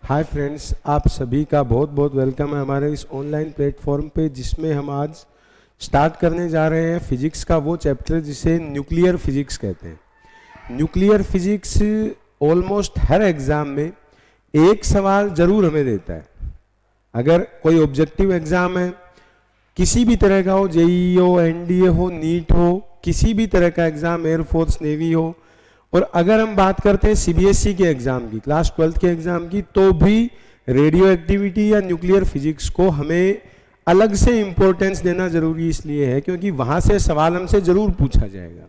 Hi friends, आप सभी का बहुत बहुत वेलकम है हमारे इस ऑनलाइन प्लेटफॉर्म पे, जिसमें हम आज स्टार्ट करने जा रहे हैं फिजिक्स का वो चैप्टर जिसे न्यूक्लियर फिजिक्स कहते हैं। न्यूक्लियर फिजिक्स ऑलमोस्ट हर एग्ज़ाम में एक सवाल ज़रूर हमें देता है। अगर कोई ऑब्जेक्टिव एग्ज़ाम है, किसी भी तरह का हो, जेईई हो, एनडीए हो, नीट हो, किसी भी तरह का एग्ज़ाम, एयरफोर्स, नेवी हो, और अगर हम बात करते हैं सीबीएसई के एग्ज़ाम की, क्लास 12 के एग्ज़ाम की, तो भी रेडियो एक्टिविटी या न्यूक्लियर फिजिक्स को हमें अलग से इम्पोर्टेंस देना ज़रूरी इसलिए है क्योंकि वहाँ से सवाल हमसे ज़रूर पूछा जाएगा।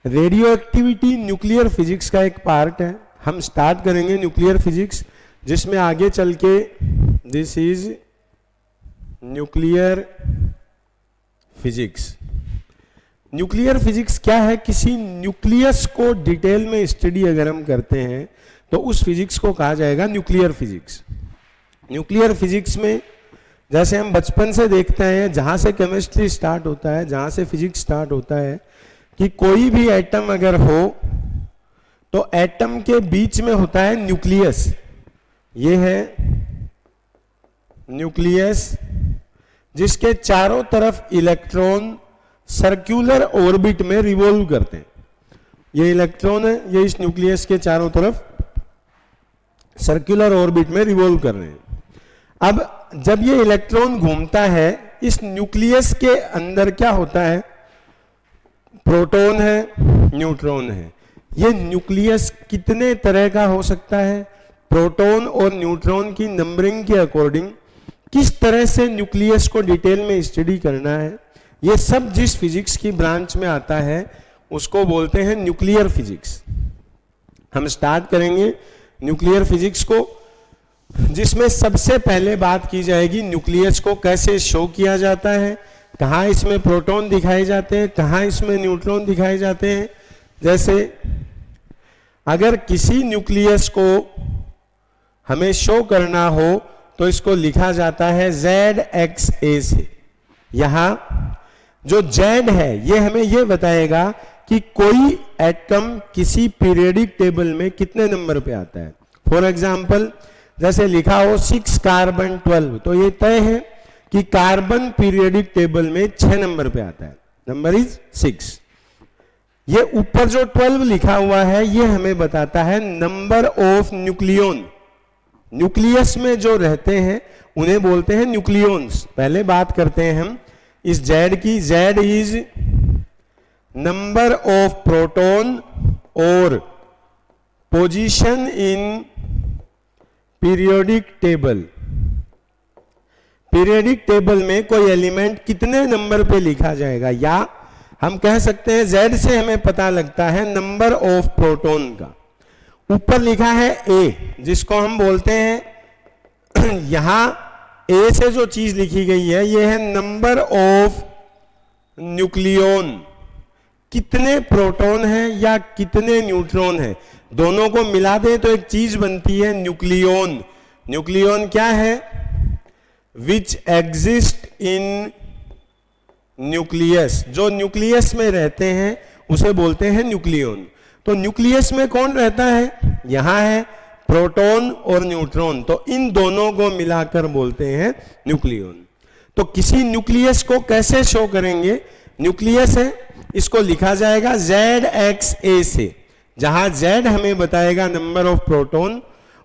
रेडियो एक्टिविटी न्यूक्लियर फिजिक्स का एक पार्ट है। हम स्टार्ट करेंगे न्यूक्लियर फिजिक्स, जिसमें आगे चल के this is nuclear physics. Nuclear physics क्या है? किसी न्यूक्लियस को डिटेल में स्टडी अगर हम करते हैं तो उस फिजिक्स को कहा जाएगा न्यूक्लियर फिजिक्स। न्यूक्लियर फिजिक्स में जैसे हम बचपन से देखते हैं, जहाँ से केमिस्ट्री स्टार्ट होता है, जहाँ से फिजिक्स स्टार्ट होता है, कि कोई भी एटम अगर हो तो एटम के बीच में होता है न्यूक्लियस। ये है न्यूक्लियस, जिसके चारों तरफ इलेक्ट्रॉन सर्कुलर ऑर्बिट में रिवॉल्व करते हैं। ये इलेक्ट्रॉन है, ये इस न्यूक्लियस के चारों तरफ सर्कुलर ऑर्बिट में रिवॉल्व कर रहे हैं। अब जब ये इलेक्ट्रॉन घूमता है, इस न्यूक्लियस के अंदर क्या होता है? प्रोटॉन है, न्यूट्रॉन है। ये न्यूक्लियस कितने तरह का हो सकता है? प्रोटॉन और न्यूट्रॉन की नंबरिंग के अकॉर्डिंग किस तरह से न्यूक्लियस को डिटेल में स्टडी करना है, ये सब जिस फिजिक्स की ब्रांच में आता है उसको बोलते हैं न्यूक्लियर फिजिक्स। हम स्टार्ट करेंगे न्यूक्लियर फिजिक्स को, जिसमें सबसे पहले बात की जाएगी न्यूक्लियस को कैसे शो किया जाता है, कहाँ इसमें प्रोटॉन दिखाए जाते हैं, कहाँ इसमें न्यूट्रॉन दिखाए जाते हैं। जैसे अगर किसी न्यूक्लियस को हमें शो करना हो तो इसको लिखा जाता है ZXA से। यहाँ जो Z है ये हमें ये बताएगा कि कोई एटम किसी पीरियोडिक टेबल में कितने नंबर पे आता है। फॉर एग्जाम्पल, जैसे लिखा हो 6 कार्बन 12, तो ये तय है कि कार्बन पीरियोडिक टेबल में 6 नंबर पे आता है, नंबर इज 6। ये ऊपर जो 12 लिखा हुआ है ये हमें बताता है नंबर ऑफ न्यूक्लियन। न्यूक्लियस में जो रहते हैं उन्हें बोलते हैं न्यूक्लियॉन्स। पहले बात करते हैं हम इस Z की। Z is number of proton और position in periodic table. Periodic table में कोई एलिमेंट कितने नंबर पे लिखा जाएगा, या हम कह सकते हैं Z से हमें पता लगता है नंबर ऑफ प्रोटॉन का। ऊपर लिखा है A, जिसको हम बोलते हैं यहां A से जो चीज लिखी गई है ये है नंबर ऑफ न्यूक्लियन। कितने प्रोटॉन हैं या कितने न्यूट्रॉन हैं, दोनों को मिला दें तो एक चीज बनती है न्यूक्लियन। न्यूक्लियन क्या है? Which exist in nucleus. जो न्यूक्लियस में रहते हैं उसे बोलते हैं न्यूक्लियन। तो न्यूक्लियस में कौन रहता है? यहां है प्रोटॉन और न्यूट्रॉन, तो इन दोनों को मिलाकर बोलते हैं न्यूक्लियन। तो किसी न्यूक्लियस को कैसे शो करेंगे? न्यूक्लियस है, इसको लिखा जाएगा ZXA से, जहां Z हमें बताएगा नंबर ऑफ प्रोटॉन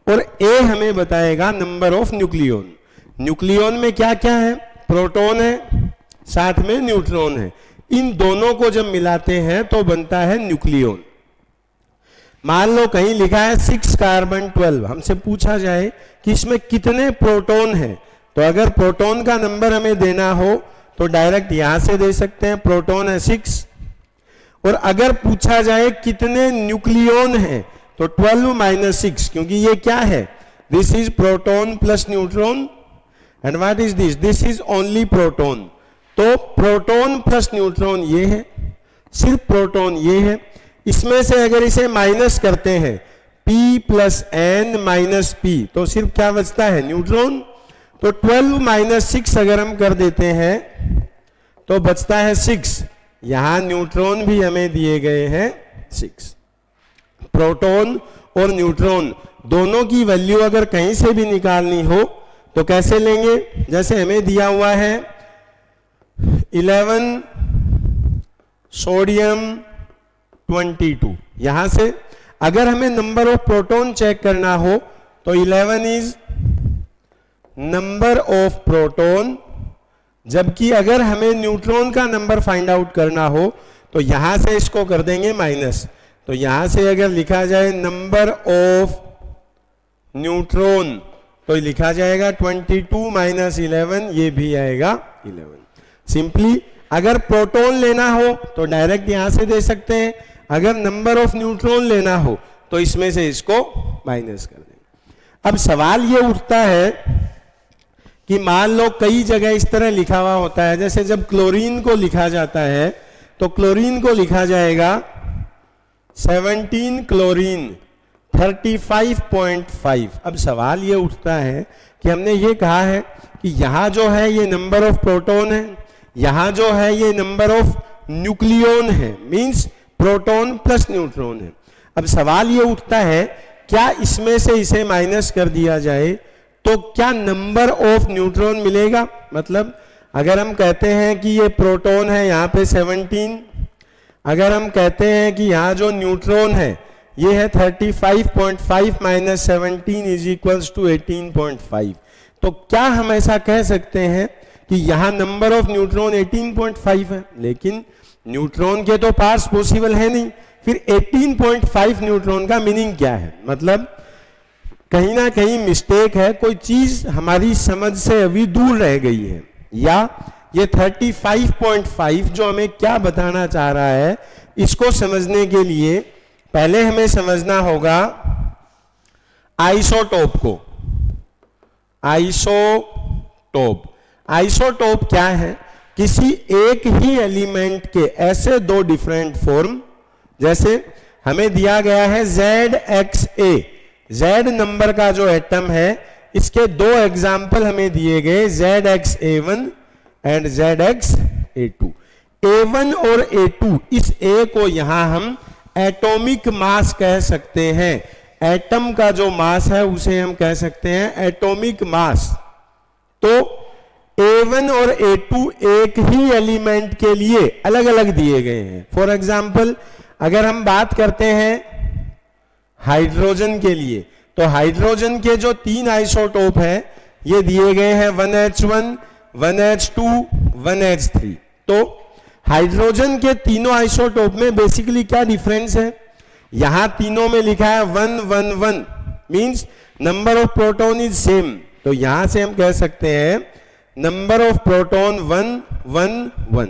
और A हमें बताएगा नंबर ऑफ न्यूक्लियन। न्यूक्लियन में क्या क्या है? प्रोटॉन है, साथ में न्यूट्रॉन है। इन दोनों को जब मिलाते हैं तो बनता है न्यूक्लियन। मान लो कहीं लिखा है 6 कार्बन 12, हमसे पूछा जाए कि इसमें कितने प्रोटॉन हैं, तो अगर प्रोटॉन का नंबर हमें देना हो तो डायरेक्ट यहां से दे सकते हैं, प्रोटॉन है 6। और अगर पूछा जाए कितने न्यूक्लियन हैं तो 12 - 6, क्योंकि ये क्या है? This is proton plus neutron and what is this? This is only proton. तो प्रोटॉन प्लस न्यूट्रॉन ये है, सिर्फ प्रोटॉन ये है। इसमें से अगर इसे माइनस करते हैं P + N - P, तो सिर्फ क्या बचता है? न्यूट्रॉन। तो 12 - 6 अगर हम कर देते हैं तो बचता है 6। यहां न्यूट्रॉन भी हमें दिए गए हैं 6। प्रोटॉन और न्यूट्रॉन दोनों की वैल्यू अगर कहीं से भी निकालनी हो तो कैसे लेंगे? जैसे हमें दिया हुआ है 11 सोडियम 22, यहां से अगर हमें नंबर ऑफ प्रोटॉन चेक करना हो तो 11 इज नंबर ऑफ प्रोटॉन, जबकि अगर हमें न्यूट्रॉन का नंबर फाइंड आउट करना हो तो यहां से इसको कर देंगे माइनस। तो यहां से अगर लिखा जाए नंबर ऑफ न्यूट्रॉन तो लिखा जाएगा 22 माइनस 11, ये भी आएगा 11। सिंपली अगर प्रोटॉन लेना हो तो डायरेक्ट यहां से दे सकते हैं, अगर नंबर ऑफ न्यूट्रॉन लेना हो तो इसमें से इसको माइनस कर देंगे। अब सवाल ये उठता है कि मान लो कई जगह इस तरह लिखा हुआ होता है, जैसे जब क्लोरीन को लिखा जाता है तो क्लोरीन को लिखा जाएगा 17 क्लोरीन 35.5। अब सवाल ये उठता है कि हमने ये कहा है कि यहां जो है ये नंबर ऑफ प्रोटॉन है, यहां जो है ये नंबर ऑफ न्यूक्लियॉन है, मींस प्रोटॉन प्लस न्यूट्रॉन है। अब सवाल ये उठता है क्या इसमें से इसे माइनस कर दिया जाए तो क्या नंबर ऑफ न्यूट्रॉन मिलेगा? मतलब अगर हम कहते हैं कि ये प्रोटॉन है यहाँ पे 17, अगर हम कहते हैं कि यहाँ जो न्यूट्रॉन है ये है 35.5 माइनस 17 इज इक्वल्स टू 18.5, तो क्या हम ऐसा कह सकते हैं कि यहाँ नंबर ऑफ न्यूट्रॉन 18.5 है? लेकिन न्यूट्रॉन के तो पार्ट्स पॉसिबल है नहीं, फिर 18.5 न्यूट्रॉन का मीनिंग क्या है? मतलब कहीं ना कहीं मिस्टेक है, कोई चीज हमारी समझ से अभी दूर रह गई है, या ये 35.5 जो हमें क्या बताना चाह रहा है इसको समझने के लिए पहले हमें समझना होगा आइसोटोप को। आइसोटोप क्या है? किसी एक ही एलिमेंट के ऐसे दो डिफरेंट फॉर्म, जैसे हमें दिया गया है ZXA, Z नंबर का जो एटम है इसके दो एग्जाम्पल हमें दिए गए, ZXA1 एंड ZXA2। A1 और A2, इस A को यहां हम एटॉमिक मास कह सकते हैं, एटम का जो मास है उसे हम कह सकते हैं एटॉमिक मास। तो A1 और A2 एक ही एलिमेंट के लिए अलग अलग दिए गए हैं। फॉर एग्जाम्पल अगर हम बात करते हैं हाइड्रोजन के लिए, तो हाइड्रोजन के जो 3 आइसोटोप हैं ये दिए गए हैं 1H1, 1H2, 1H3। तो हाइड्रोजन के तीनों आइसोटोप में बेसिकली क्या डिफरेंस है? यहां तीनों में लिखा है 1 1 1, means number of proton is same. तो यहां से हम कह सकते हैं नंबर ऑफ प्रोटॉन 1 1 1।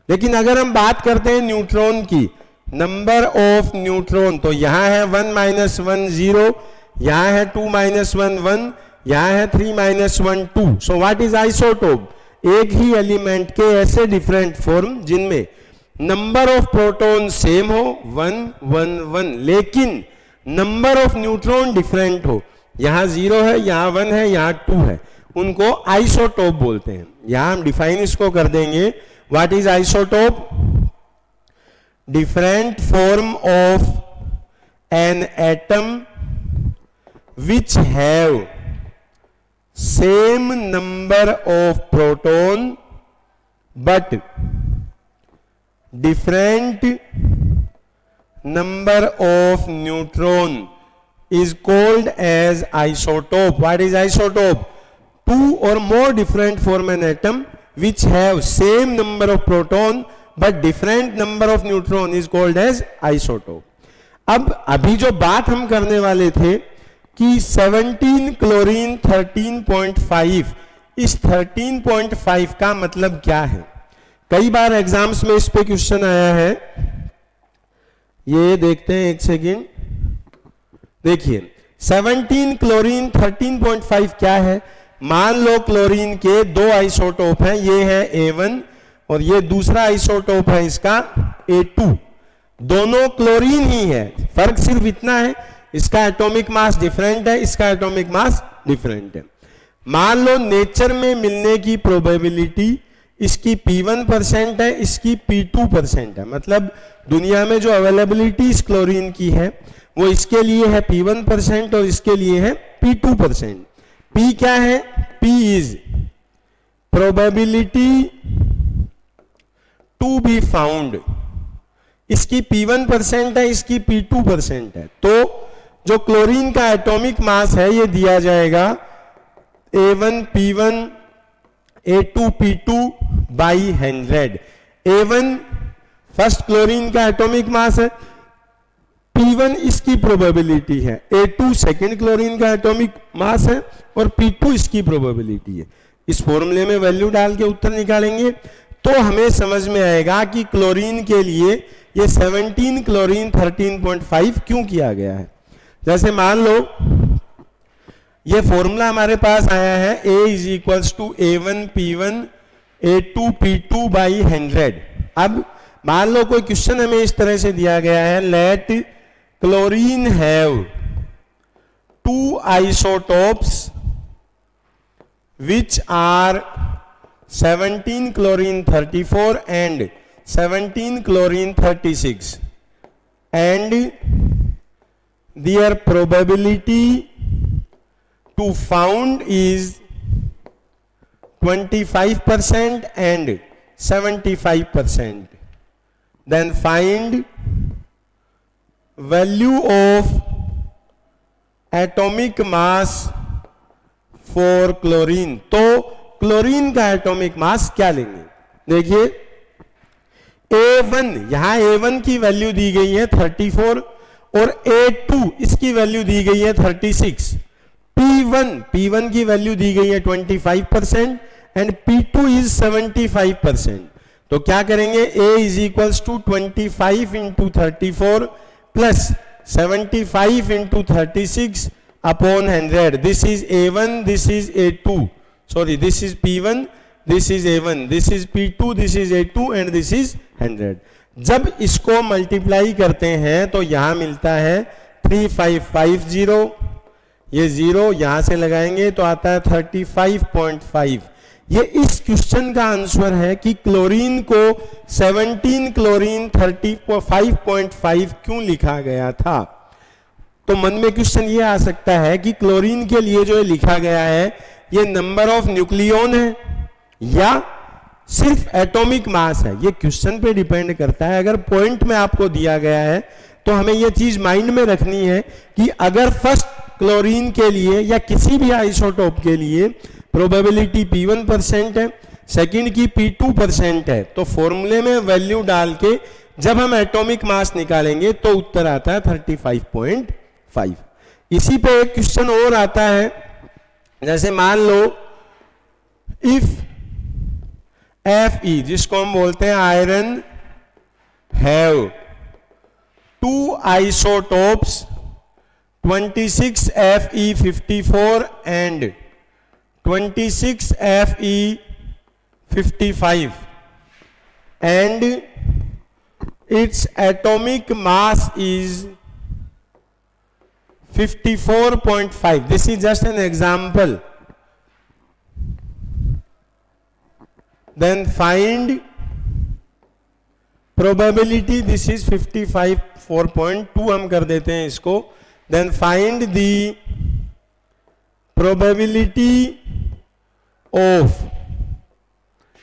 लेकिन अगर हम बात करते हैं न्यूट्रॉन की, नंबर ऑफ न्यूट्रॉन, तो यहां है 1 माइनस 1 0, यहां है 2 माइनस 1 1, यहां है 3 minus 1 2। So what is isotope? एक ही एलिमेंट के ऐसे डिफरेंट फॉर्म जिनमें नंबर ऑफ प्रोटॉन सेम हो 1 1 1, लेकिन नंबर ऑफ न्यूट्रॉन डिफरेंट हो, यहां 0 है, यहां 1 है, यहां 2 है, उनको आइसोटोप बोलते हैं। यहां हम डिफाइन इसको कर देंगे, what is isotope? Different form of an atom which have same number of proton but different number of neutron is called as isotope. What is isotope? Two or more different form an atom which have same number of proton but different number of neutron is called as isotope. अब अभी जो बात हम करने वाले थे कि 17 chlorine 13.5, इस 13.5 का मतलब क्या है? कई बार एग्जाम्स में इस पे क्वेश्चन आया है, ये देखते हैं एक सेकेंड। देखिए 17 क्लोरीन 13.5 क्या है? मान लो क्लोरीन के दो आइसोटोप हैं, ये है A1 और ये दूसरा आइसोटोप है इसका A2। दोनों क्लोरीन ही है, फर्क सिर्फ इतना है इसका एटॉमिक मास डिफरेंट है, इसका एटॉमिक मास डिफरेंट है। मान लो नेचर में मिलने की प्रोबेबिलिटी इसकी P1% है, इसकी P2% है। मतलब दुनिया में जो अवेलेबिलिटी इस क्लोरीन की है वो इसके लिए है P1% और इसके लिए है P2%। P क्या है? P is probability to be found. इसकी P1% है, इसकी P2% है। तो जो क्लोरीन का एटॉमिक मास है ये दिया जाएगा A1P1 A2P2 by 100। A1 first chlorine का एटॉमिक मास है, P1 इसकी प्रोबेबिलिटी है, A2 सेकेंड क्लोरीन का एटॉमिक मास है और P2 इसकी प्रोबेबिलिटी है। इस फॉर्मूले में वैल्यू डाल के उत्तर निकालेंगे तो हमें समझ में आएगा कि क्लोरीन के लिए ये 17 क्लोरीन 13.5 क्यों किया गया है। जैसे मान लो ये फॉर्मूला हमारे पास आया है A is equals to A1P1 A2P2 by 100। अब मान लो कोई क्वेश्चन हमें इस तरह से दिया गया है, let chlorine have 2 isotopes which are 17 chlorine 34 and 17 chlorine 36 and their probability to found is 25% and 75%. Then find value of atomic mass for chlorine. तो क्लोरीन का एटॉमिक मास क्या लेंगे? देखिए A1, यहां A1 की वैल्यू दी गई है 34 और A2 इसकी वैल्यू दी गई है 36। P1 की वैल्यू दी गई है 25% एंड P2 इज 75%। तो क्या करेंगे? A is equals to 25 into 34 plus 75 into 36 upon 100. This is A1, this is A2. Sorry, this is P1, this is A1, this is P2, this is A2 and this is 100. जब इसको multiply करते हैं तो यहां मिलता है 3550, ये 0 यहां से लगाएंगे तो आता है 35.5। ये इस क्वेश्चन का आंसर है कि क्लोरीन को 17 क्लोरीन 35.5 क्यों लिखा गया था। तो मन में क्वेश्चन ये आ सकता है कि क्लोरीन के लिए जो लिखा गया है ये नंबर ऑफ न्यूक्लियॉन है या सिर्फ एटॉमिक मास है, ये क्वेश्चन पे डिपेंड करता है। अगर पॉइंट में आपको दिया गया है तो हमें ये चीज माइंड में रखनी है कि अगर फर्स्ट क्लोरीन के लिए या किसी भी आइसोटोप के लिए प्रोबेबिलिटी P1% है, सेकंड की P2% है, तो फॉर्मूले में वैल्यू डाल के जब हम एटॉमिक मास निकालेंगे तो उत्तर आता है 35.5। इसी पे एक क्वेश्चन और आता है, जैसे मान लो इफ Fe जिसको हम बोलते हैं iron have 2 isotopes 26Fe54 and 26Fe55 and its atomic mass is 54.5. This is just an example. Then find probability. This is 55 4.2 हम कर देते हैं इसको. Then find the probability of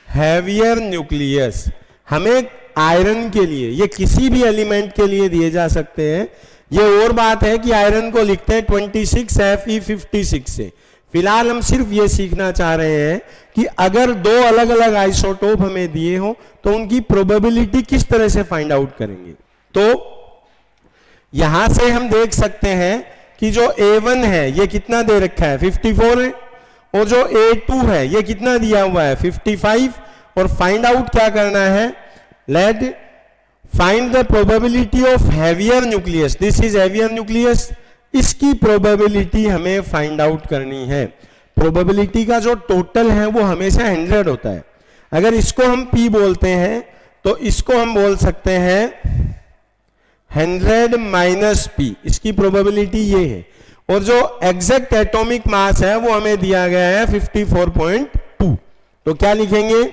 heavier nucleus. हमें आयरन के लिए, ये किसी भी एलिमेंट के लिए दिए जा सकते हैं. ये और बात है कि आयरन को लिखते हैं 26Fe56 से. फिलहाल हम सिर्फ ये सीखना चाह रहे हैं कि अगर दो अलग अलग आइसोटोप हमें दिए हो तो उनकी प्रोबेबिलिटी किस तरह से फाइंड आउट करेंगे. तो यहां से हम देख सकते हैं कि जो A1 है ये कितना दे रखा है 54 है, और जो A2 है ये कितना दिया हुआ है 55. और फाइंड आउट क्या करना है, let find the probability of heavier nucleus. This is heavier nucleus. इसकी प्रोबेबिलिटी हमें फाइंड आउट करनी है. प्रोबेबिलिटी का जो टोटल है वो हमेशा 100 होता है. अगर इसको हम P बोलते हैं तो इसको हम बोल सकते हैं 100 माइनस P. इसकी प्रोबेबिलिटी ये है. और जो एग्जैक्ट एटॉमिक मास है वो हमें दिया गया है 54.2. तो क्या लिखेंगे,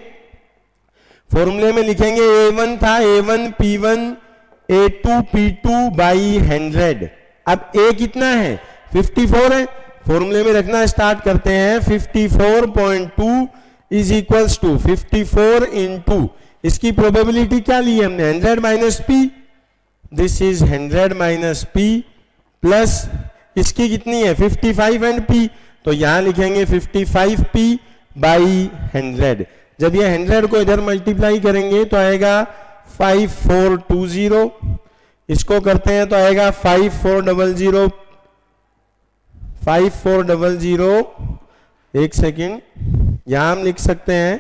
फॉर्मूले में लिखेंगे A1 था A1 P1 A2 P2 by 100। अब A कितना है 54 है, फॉर्मूले में रखना स्टार्ट करते हैं। 54.2 इज इक्वल्स टू 54 इंटू, इसकी प्रोबेबिलिटी क्या ली है हमने 100 minus P, this is 100 minus P plus इसकी कितनी है 55 एंड पी, तो यहां लिखेंगे 55 पी बाई 100। जब ये 100 को इधर मल्टीप्लाई करेंगे तो आएगा 5420, इसको करते हैं तो आएगा 5400, 5400, एक सेकेंड, यहां हम लिख सकते हैं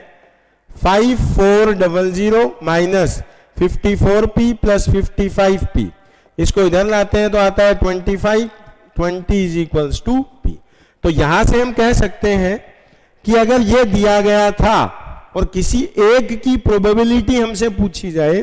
5400 माइनस 54p प्लस 55p, इसको इधर लाते हैं तो आता है 25, 20 इज इक्वल्स टू p। तो यहां से हम कह सकते हैं कि अगर यह दिया गया था और किसी एक की प्रोबेबिलिटी हमसे पूछी जाए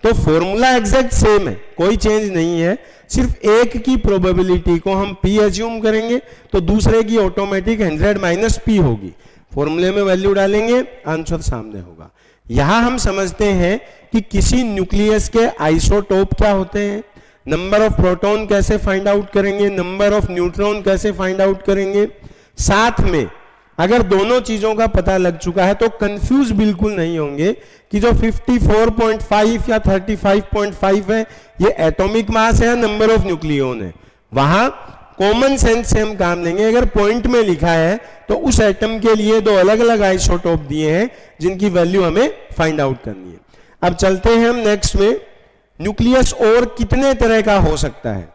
तो फॉर्मूला एग्जैक्ट सेम है, कोई चेंज नहीं है, सिर्फ एक की प्रोबेबिलिटी को हम p एज्यूम करेंगे तो दूसरे की ऑटोमेटिक 100 माइनस p होगी। फॉर्मूले में वैल्यू डालेंगे, आंसर सामने होगा। यहां हम समझते हैं कि किसी न्यूक्लियस के आइसोटोप क्या होते हैं, नंबर ऑफ प्रोटॉन कैसे फाइंड आउट करेंगे, नंबर ऑफ न्यूट्रॉन कैसे फाइंड आउट करेंगे। साथ में अगर दोनों चीजों का पता लग चुका है तो कंफ्यूज बिल्कुल नहीं होंगे कि जो 54.5 या 35.5 है ये एटॉमिक मास है या नंबर ऑफ न्यूक्लियॉन है। वहां कॉमन सेंस से हम काम लेंगे। अगर पॉइंट में लिखा है तो उस एटम के लिए दो अलग अलग आइसोटोप दिए हैं जिनकी वैल्यू हमें फाइंड आउट करनी है। अब चलते हैं हम नेक्स्ट में, न्यूक्लियस और कितने तरह का हो सकता है।